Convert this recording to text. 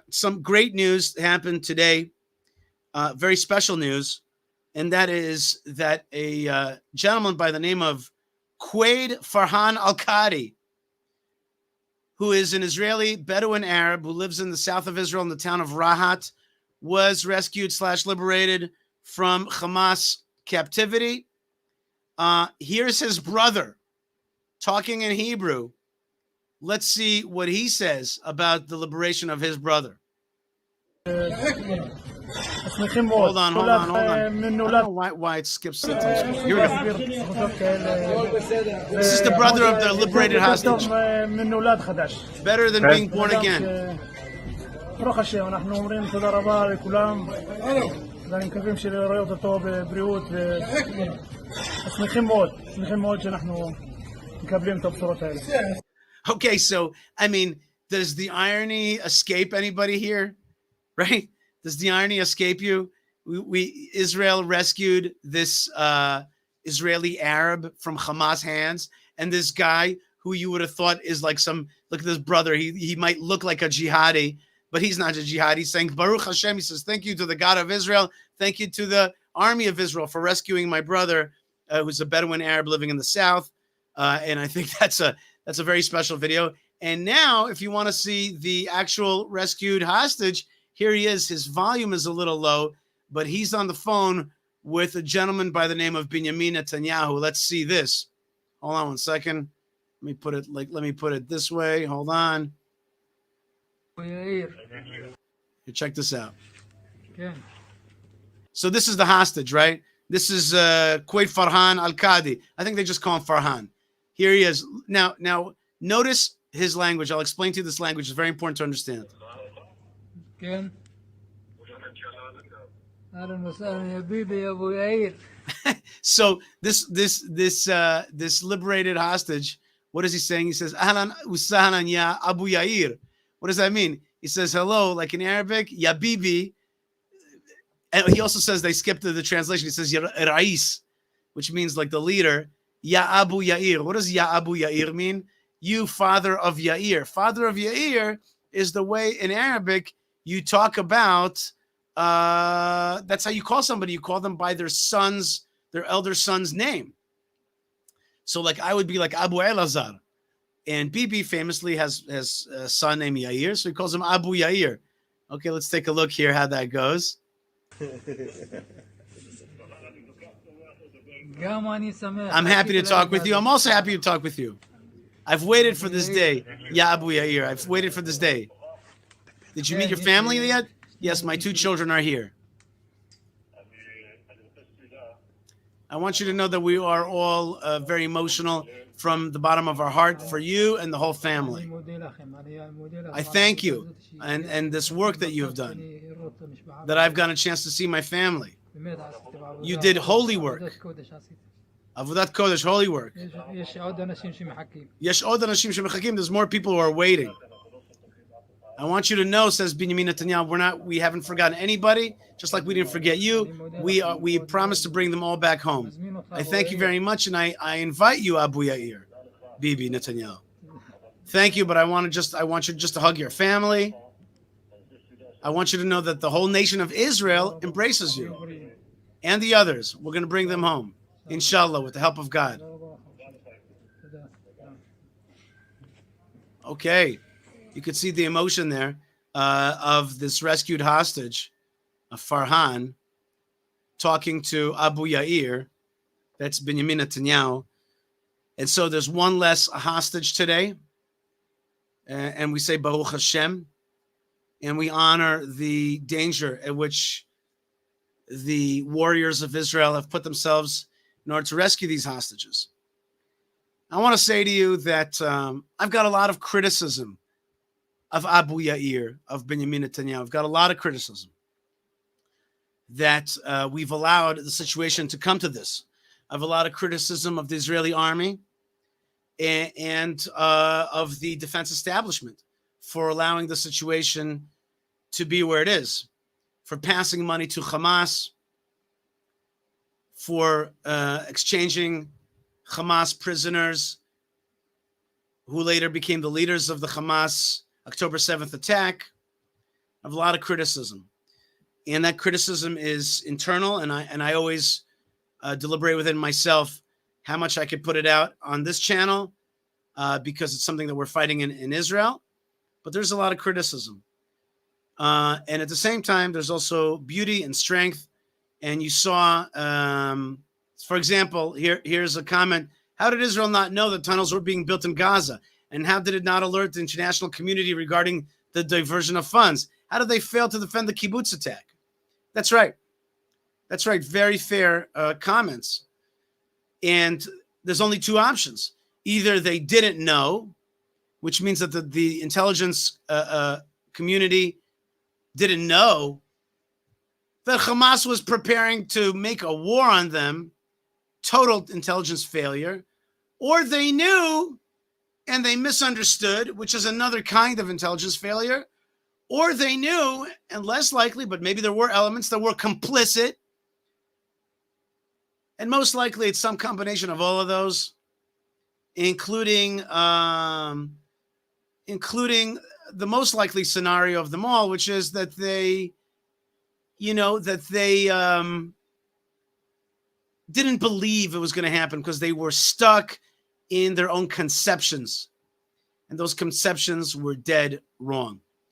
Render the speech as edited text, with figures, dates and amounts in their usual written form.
Some great news happened today, very special news, and that is that a gentleman by the name of Quaid Farhan Al-Qadi, who is an Israeli Bedouin Arab who lives in the south of Israel in the town of Rahat, was rescued / liberated from Hamas captivity. Here's his brother talking in Hebrew. Let's see what he says about the liberation of his brother. Hold on. I don't know why it skips sometimes. Here we go. This is the brother of the liberated hostage. Better than being born again. ברוך השם, אנחנו אומרים תודה רבה לכולם ואני מקווים שלראות אותו בבריאות ושמחים מאוד שאנחנו מקבלים את הבשורות האלה. Okay, so, I mean, does the irony escape anybody here? Right? Does the irony escape you? Israel rescued this Israeli Arab from Hamas hands, and this guy who you would have thought is like look at this brother, he might look like a jihadi, but he's not a jihadi. He's saying, Baruch Hashem, he says, thank you to the God of Israel, thank you to the army of Israel for rescuing my brother, who's a Bedouin Arab living in the south. And I think that's a very special video. And now, if you want to see the actual rescued hostage, here he is. His volume is a little low, but he's on the phone with a gentleman by the name of Benjamin Netanyahu. Let's see this. Hold on one second. Let me put it this way. Hold on. Here, check this out. כן. So this is the hostage, right? This is Quaid Farhan Al-Qadi. I think they just call him Farhan. Here he is. Now, notice his language. I'll explain to you this language. It's very important to understand. כן. אהלן וסהלן יא ביבי יא אבו יאיר. So this liberated hostage, what is he saying? He says, Ahlan usahlan ya Abu Yair. What does that mean? He says hello, like in Arabic, ya bibi. And he also says, they skipped the translation. He says ya Rais, which means like the leader. Ya Abu Yair. What does Ya Abu Yair mean? You father of Yair. Father of Yair is the way in Arabic you talk about, that's how you call somebody. You call them by their elder son's name. So like I would be like Abu Elazar. And Bibi famously has a son named Yair, so he calls him Abu Yair. Okay, let's take a look here how that goes. I'm happy to talk with you. I'm also happy to talk with you. I've waited for this day. Ya Abu Yair, I've waited for this day. Did you meet your family yet? Yes, my 2 children are here. I want you to know that we are all very emotional from the bottom of our heart for you and the whole family. I thank you and this work that you have done, that I've gotten a chance to see my family. You did holy work. Avodat Kodesh, holy work. Yesh od anashim shemechakim. There's more people who are waiting. I want you to know, says Benjamin Netanyahu, we haven't forgotten anybody, just like we didn't forget you. We promised to bring them all back home. I thank you very much, and I invite you, Abu Yair, Bibi Netanyahu. Thank you, but I want you just to hug your family. I want you to know that the whole nation of Israel embraces you and the others. We're going to bring them home, inshallah, with the help of God. Okay. You could see the emotion there of this rescued hostage, Farhan, talking to Abu Yair. That's Benjamin Netanyahu. And so there's one less hostage today. And we say Baruch Hashem. And we honor the danger at which the warriors of Israel have put themselves in order to rescue these hostages. I want to say to you that I've got a lot of criticism of Abu Yair, of Benjamin Netanyahu. I've got a lot of criticism that we've allowed the situation to come to this. I have a lot of criticism of the Israeli army and of the defense establishment for allowing the situation to be where it is, for passing money to Hamas, for exchanging Hamas prisoners who later became the leaders of the Hamas October 7th attack, I have a lot of criticism, and that criticism is internal, and I always deliberate within myself how much I could put it out on this channel because it's something that we're fighting in Israel. But there's a lot of criticism. And at the same time, there's also beauty and strength. And you saw, for example, here's a comment. How did Israel not know that tunnels were being built in Gaza? And how did it not alert the international community regarding the diversion of funds? How did they fail to defend the kibbutz attack? That's right. That's right. Very fair comments. And there's only two options. Either they didn't know, which means that the intelligence community didn't know that Hamas was preparing to make a war on them, total intelligence failure, or they knew and they misunderstood, which is another kind of intelligence failure, or they knew, and less likely, but maybe there were elements that were complicit, and most likely it's some combination of all of those, including the most likely scenario of them all, which is that they didn't believe it was going to happen because they were stuck in their own conceptions. And those conceptions were dead wrong.